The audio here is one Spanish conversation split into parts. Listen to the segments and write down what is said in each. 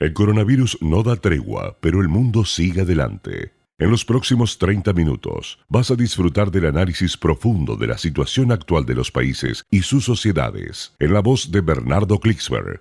El coronavirus no da tregua, pero el mundo sigue adelante. En los próximos 30 minutos vas a disfrutar del análisis profundo de la situación actual de los países y sus sociedades, en la voz de Bernardo Klicksberg.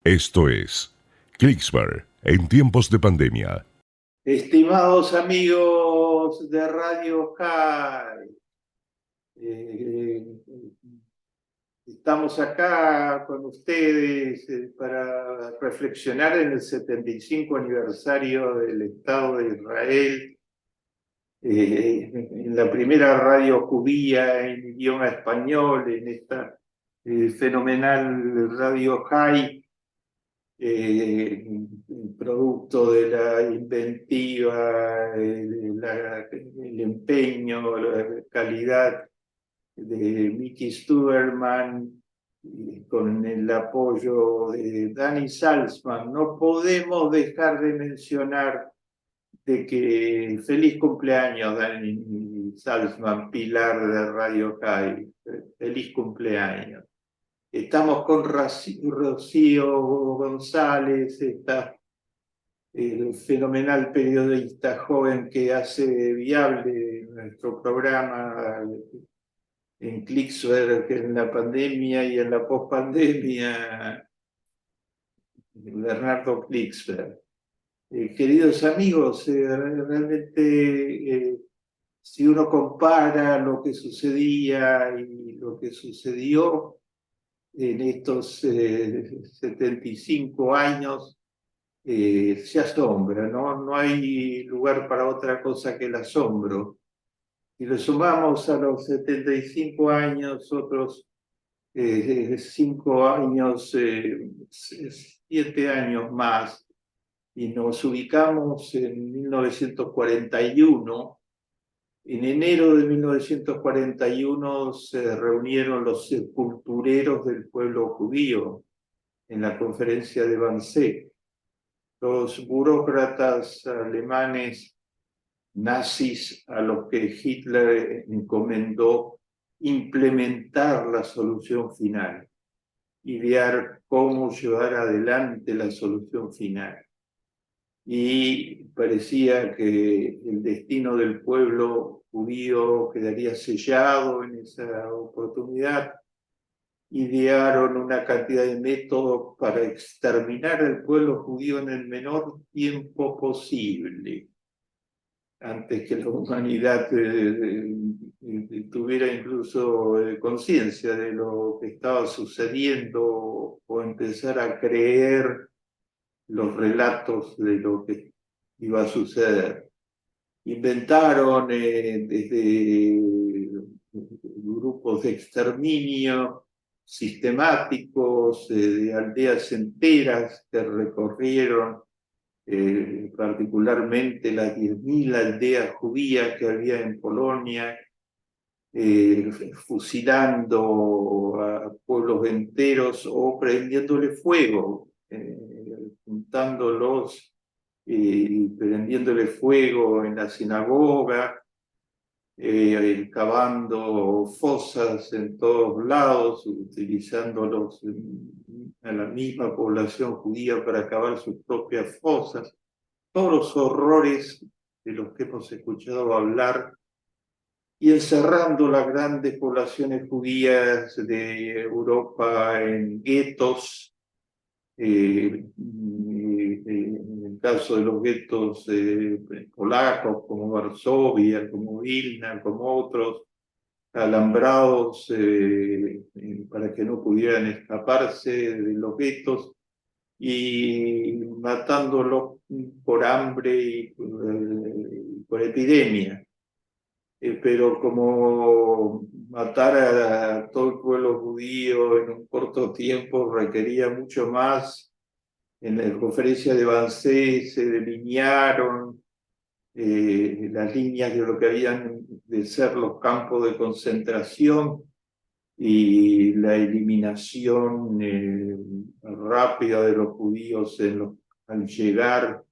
Esto es Klicksberg en tiempos de pandemia. Estimados amigos de Radio High, estamos acá con ustedes para reflexionar en el 75 aniversario del Estado de Israel, en la primera radio judía en idioma español, en esta fenomenal Radio High. Producto de la inventiva, el empeño, la calidad de Mickey Stuberman, con el apoyo de Danny Salzman. No podemos dejar de mencionar de que feliz cumpleaños, Danny Salzman, pilar de Radio High. Feliz cumpleaños. Estamos con Rocío González, el fenomenal periodista joven que hace viable nuestro programa en Klicksberg, en la pandemia y en la pospandemia, Bernardo Klicksberg. Queridos amigos, realmente si uno compara lo que sucedía y lo que sucedió en estos 75 años, se asombra, ¿no? No hay lugar para otra cosa que el asombro. Y lo sumamos a los 75 años, otros 5 años, 7 años más, y nos ubicamos en 1941. En enero de 1941 se reunieron los sepultureros del pueblo judío en la conferencia de Wannsee. Los burócratas alemanes nazis a los que Hitler encomendó implementar la solución final, idear cómo llevar adelante la solución final. Y parecía que el destino del pueblo judío quedaría sellado en esa oportunidad. Idearon una cantidad de métodos para exterminar al pueblo judío en el menor tiempo posible, antes que la humanidad tuviera incluso conciencia de lo que estaba sucediendo o empezar a creer los relatos de lo que iba a suceder. Inventaron desde grupos de exterminio sistemáticos de aldeas enteras que recorrieron particularmente las 10.000 aldeas judías que había en Polonia, fusilando a pueblos enteros o prendiéndole fuego, juntándolos y prendiéndole fuego en la sinagoga, cavando fosas en todos lados, utilizándolos a la misma población judía para cavar sus propias fosas. Todos los horrores de los que hemos escuchado hablar, y encerrando las grandes poblaciones judías de Europa en guetos, en el caso de los guetos polacos como Varsovia, como Vilna, como otros, alambrados para que no pudieran escaparse de los guetos y matándolos por hambre y por epidemia. Pero como matar a todo el pueblo judío en un corto tiempo requería mucho más, en la conferencia de Wannsee se delinearon las líneas de lo que habían de ser los campos de concentración y la eliminación rápida de los judíos al llegar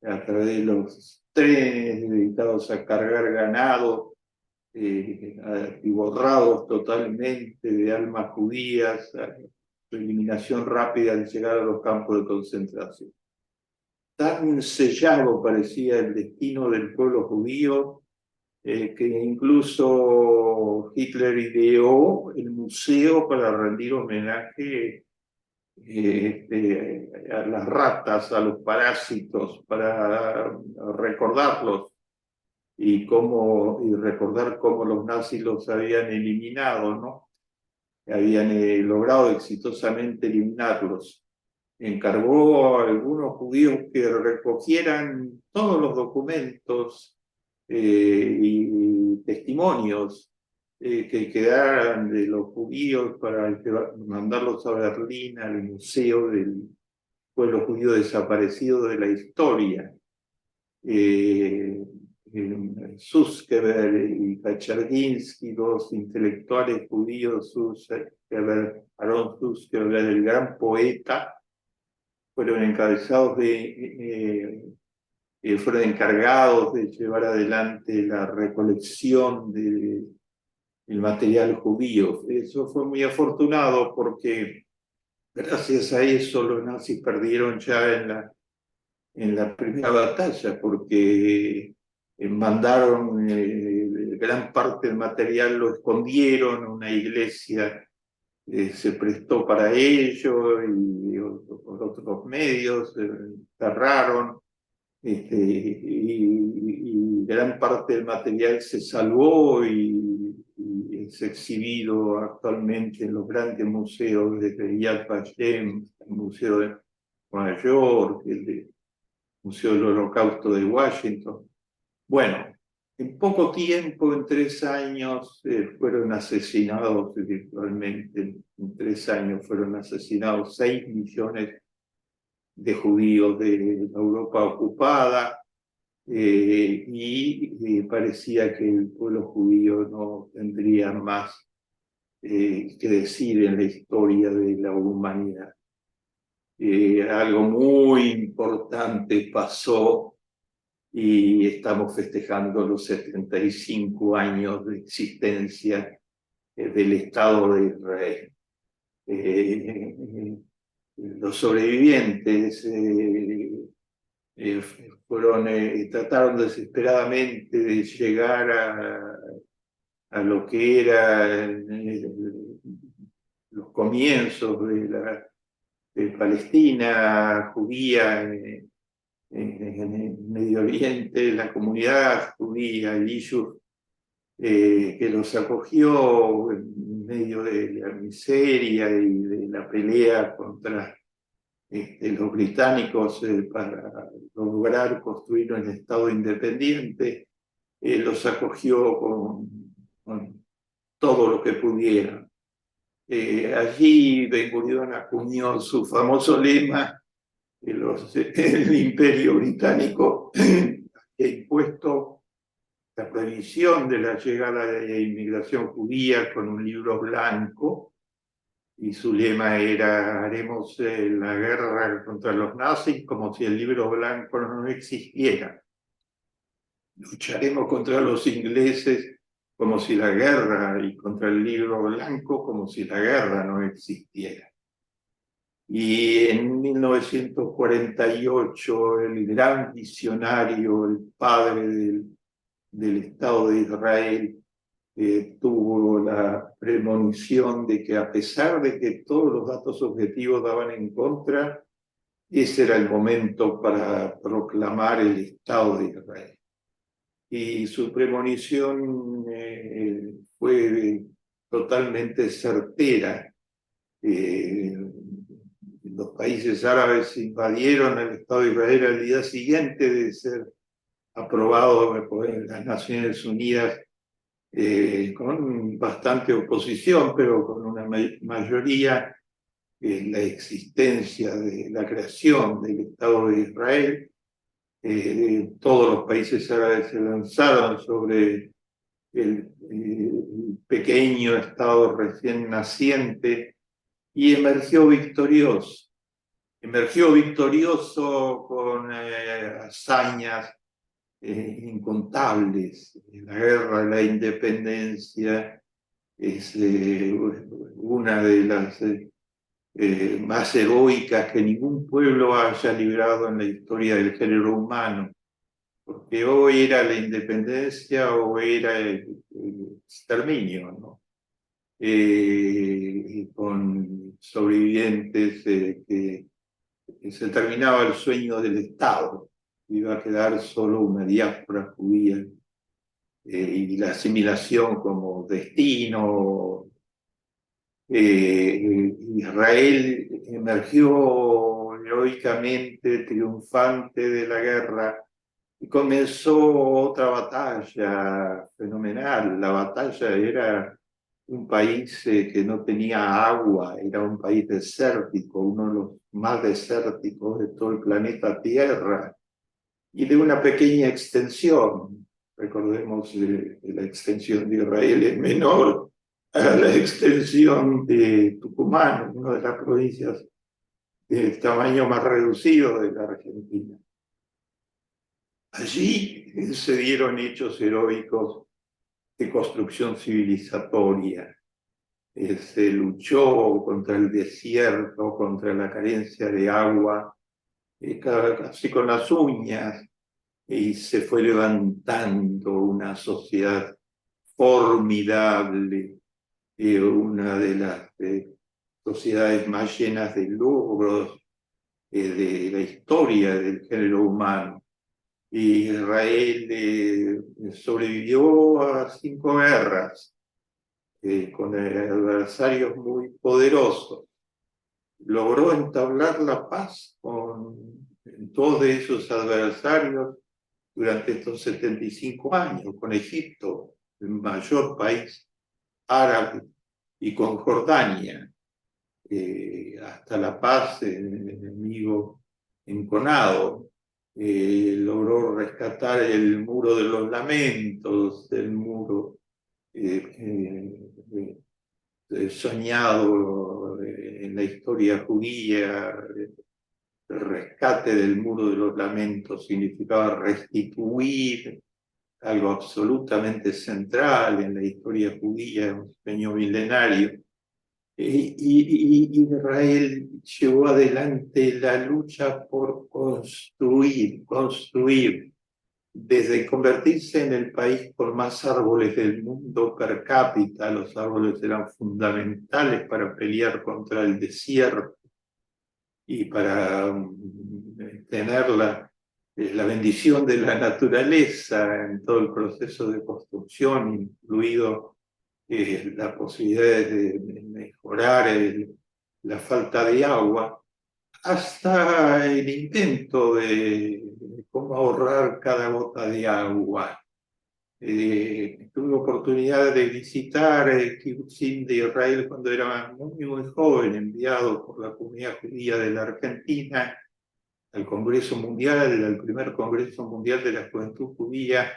a través de los trenes dedicados a cargar ganado, atiborrados totalmente de almas judías, su eliminación rápida al llegar a los campos de concentración. tan sellado parecía el destino del pueblo judío, que incluso Hitler ideó el museo para rendir homenaje a las ratas, a los parásitos, para recordarlos y recordar cómo los nazis los habían eliminado, ¿no? Habían logrado exitosamente eliminarlos. Encargó a algunos judíos que recogieran todos los documentos y testimonios que quedaran de los judíos para mandarlos a Berlín, al Museo del Pueblo Judío Desaparecido de la Historia. Suskever y Kaczerginsky, dos intelectuales judíos, Aaron Suskever, el gran poeta, fueron fueron encargados de llevar adelante la recolección del material judío. Eso fue muy afortunado porque gracias a eso los nazis perdieron ya en la primera batalla, porque mandaron gran parte del material, lo escondieron, una iglesia se prestó para ello y otros medios cerraron, y gran parte del material se salvó y es exhibido actualmente en los grandes museos, desde Yad Vashem, el Museo de Nueva York, el Museo del Holocausto de Washington. Bueno, en poco tiempo, en 3 años, fueron asesinados virtualmente, en 3 años fueron asesinados 6 millones de judíos de la Europa ocupada, y parecía que el pueblo judío no tendría más que decir en la historia de la humanidad. Algo muy importante pasó y estamos festejando los 75 años de existencia del Estado de Israel. Los sobrevivientes trataron desesperadamente de llegar a lo que era los comienzos de Palestina judía en el Medio Oriente, la comunidad judía, el Yishuv, que los acogió en medio de la miseria y de la pelea contra los británicos para lograr construir un Estado independiente, los acogió con todo lo que pudiera. Allí Ben-Gurión acuñó su famoso lema: el Imperio Británico ha impuesto la prohibición de la llegada de la inmigración judía con un libro blanco, y su lema era: haremos la guerra contra los nazis como si el libro blanco no existiera. Lucharemos contra los ingleses como si la guerra, y contra el libro blanco como si la guerra no existiera. Y en 1948 el gran visionario, el padre del Estado de Israel, tuvo la premonición de que, a pesar de que todos los datos objetivos daban en contra, ese era el momento para proclamar el Estado de Israel. Y su premonición fue totalmente certera. Los países árabes invadieron el Estado de Israel al día siguiente de ser aprobado por las Naciones Unidas, con bastante oposición, pero con una mayoría, la existencia de la creación del Estado de Israel. Todos los países árabes se lanzaron sobre el pequeño Estado recién naciente y emergió victorioso. Emergió victorioso con hazañas incontables. La guerra de la independencia es una de las más heroicas que ningún pueblo haya librado en la historia del género humano, porque o era la independencia o era el exterminio, ¿no? Con sobrevivientes que se terminaba el sueño del Estado, iba a quedar solo una diáspora judía, y la asimilación como destino. Israel emergió heroicamente, triunfante de la guerra, y comenzó otra batalla fenomenal. La batalla era un país que no tenía agua, era un país desértico, uno de los más desérticos de todo el planeta Tierra, y de una pequeña extensión. Recordemos, la extensión de Israel es menor a la extensión de Tucumán, una de las provincias del tamaño más reducido de la Argentina. Allí se dieron hechos heroicos de construcción civilizatoria. Se luchó contra el desierto, contra la carencia de agua, casi con las uñas, y se fue levantando una sociedad formidable, una de las sociedades más llenas de logros de la historia del género humano. Y Israel sobrevivió a 5 guerras con adversarios muy poderosos. Logró entablar la paz con todos esos adversarios durante estos 75 años, con Egipto, el mayor país árabe, y con Jordania, hasta la paz, el enemigo enconado. Logró rescatar el muro de los lamentos, el muro soñado en la historia judía. El rescate del muro de los lamentos significaba restituir algo absolutamente central en la historia judía, un sueño milenario. Y Israel llevó adelante la lucha por construir, desde convertirse en el país con más árboles del mundo per cápita. Los árboles eran fundamentales para pelear contra el desierto y para tener la bendición de la naturaleza en todo el proceso de construcción, incluido la posibilidad de mejorar la falta de agua, hasta el intento de cómo ahorrar cada gota de agua. Tuve oportunidad de visitar el Kibbutzim de Israel cuando era muy joven, enviado por la comunidad judía de la Argentina al Congreso Mundial, al primer Congreso Mundial de la Juventud Judía,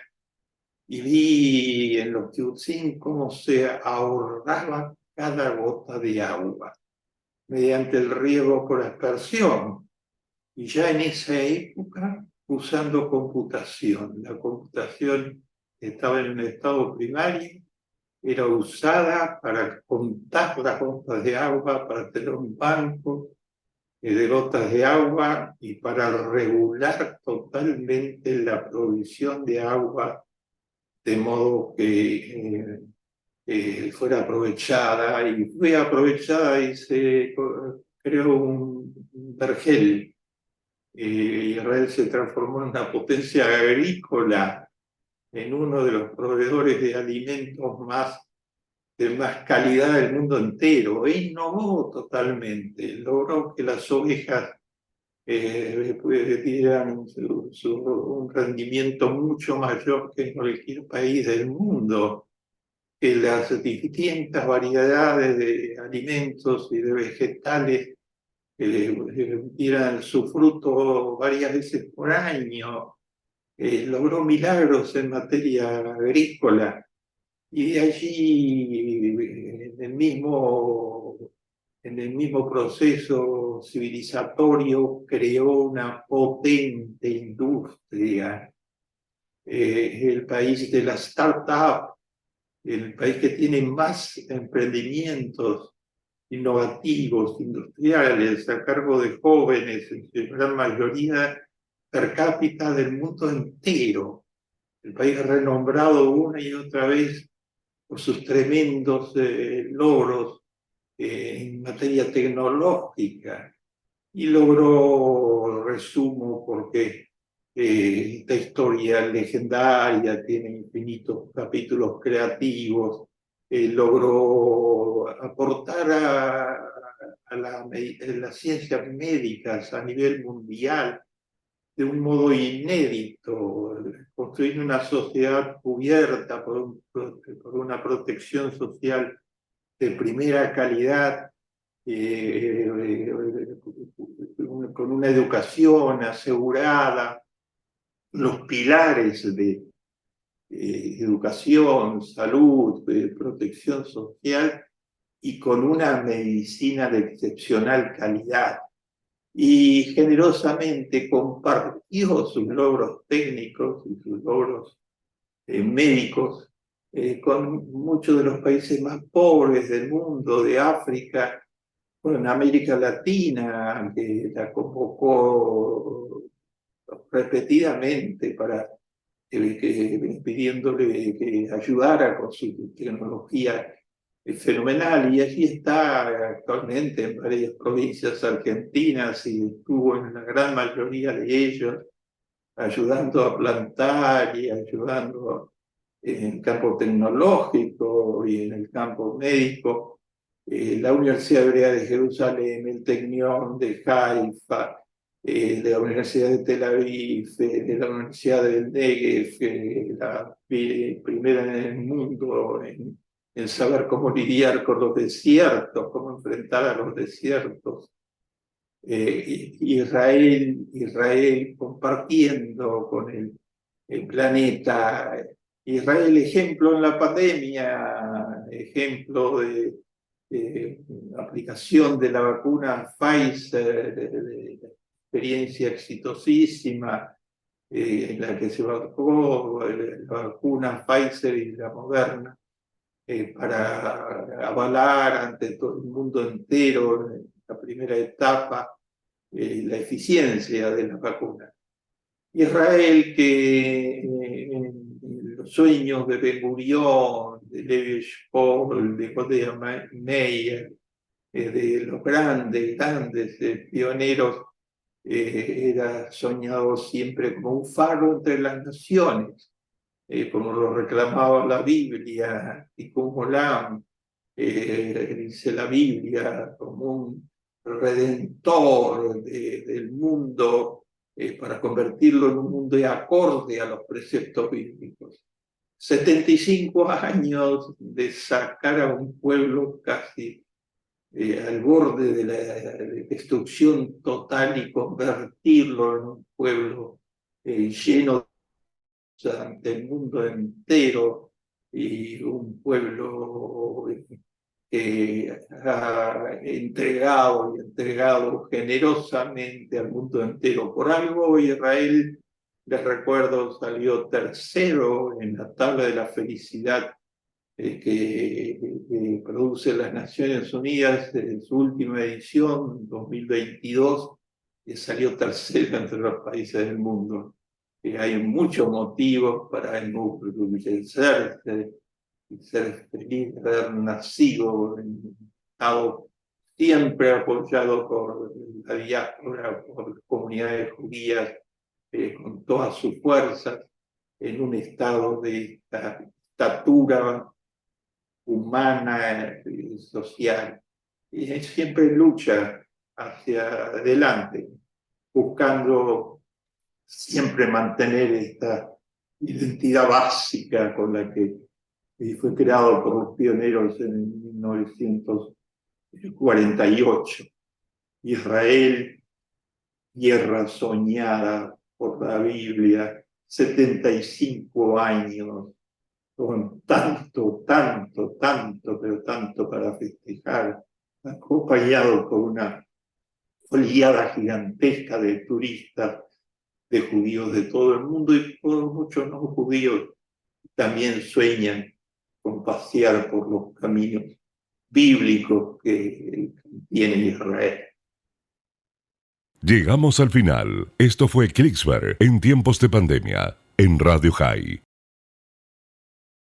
y vi en los kibbutzim cómo se ahorraba cada gota de agua mediante el riego por aspersión. Y ya en esa época, usando computación. La computación estaba en un estado primario, era usada para contar las gotas de agua, para tener un banco de gotas de agua y para regular totalmente la provisión de agua de modo que fuera aprovechada, y fue aprovechada y se creó un vergel. Israel se transformó en una potencia agrícola, en uno de los proveedores de alimentos de más calidad del mundo entero, e innovó totalmente, logró que las ovejas dieran un rendimiento mucho mayor que en cualquier país del mundo, que las distintas variedades de alimentos y de vegetales dieran su fruto varias veces por año. Logró milagros en materia agrícola, y de allí, en el mismo proceso civilizatorio, creó una potente industria, el país de la startup, el país que tiene más emprendimientos innovativos, industriales, a cargo de jóvenes, en su gran mayoría per cápita del mundo entero. El país renombrado una y otra vez por sus tremendos logros en materia tecnológica. Y logró, resumo, porque esta historia legendaria tiene infinitos capítulos creativos, logró aportar a las ciencias médicas a nivel mundial de un modo inédito, construir una sociedad cubierta por una protección social de primera calidad, con una educación asegurada, los pilares de educación, salud, protección social, y con una medicina de excepcional calidad. Y generosamente compartió sus logros técnicos y sus logros médicos con muchos de los países más pobres del mundo, de África, con América Latina, que la convocó repetidamente para pidiéndole que ayudara con su tecnología fenomenal. Y allí está actualmente en varias provincias argentinas y estuvo en la gran mayoría de ellos ayudando a plantar y ayudando en el campo tecnológico y en el campo médico. La Universidad Hebrea de Jerusalén, el Tecnión de Haifa, de la Universidad de Tel Aviv, de la Universidad del Negev, la primera en el mundo en saber cómo lidiar con los desiertos, cómo enfrentar a los desiertos. Israel compartiendo con el planeta. Israel, ejemplo en la pandemia, ejemplo de aplicación de la vacuna Pfizer, de experiencia exitosísima, en la que se vacunó la vacuna Pfizer y la Moderna, para avalar ante todo el mundo entero la primera etapa, la eficiencia de las vacunas. Israel, que en los sueños de Ben-Gurión, de Levi Eshkol, de Golda Meir, de los grandes pioneros, era soñado siempre como un faro entre las naciones, como lo reclamaba la Biblia, y como dice la Biblia, como un redentor del mundo, para convertirlo en un mundo acorde a los preceptos bíblicos. 75 años de sacar a un pueblo casi al borde de la destrucción total y convertirlo en un pueblo lleno ante el mundo entero, y un pueblo ha entregado y entregado generosamente al mundo entero. Por algo Israel, les recuerdo, salió tercero en la tabla de la felicidad que produce las Naciones Unidas en su última edición, 2022, que salió tercero entre los países del mundo. Hay muchos motivos para enorgullecerse y ser feliz de haber nacido en un estado siempre apoyado por la diáspora, por las comunidades judías, con todas sus fuerzas, en un estado de estatura humana y social. Y siempre lucha hacia adelante, buscando siempre mantener esta identidad básica con la que fue creado por los pioneros en 1948. Israel, tierra soñada por la Biblia, 75 años, con tanto, pero tanto para festejar, acompañado por una oleada gigantesca de turistas, de judíos de todo el mundo, y por muchos no judíos también sueñan con pasear por los caminos bíblicos que tiene Israel. Llegamos al final. Esto fue Klicksberg en tiempos de pandemia, en Radio High.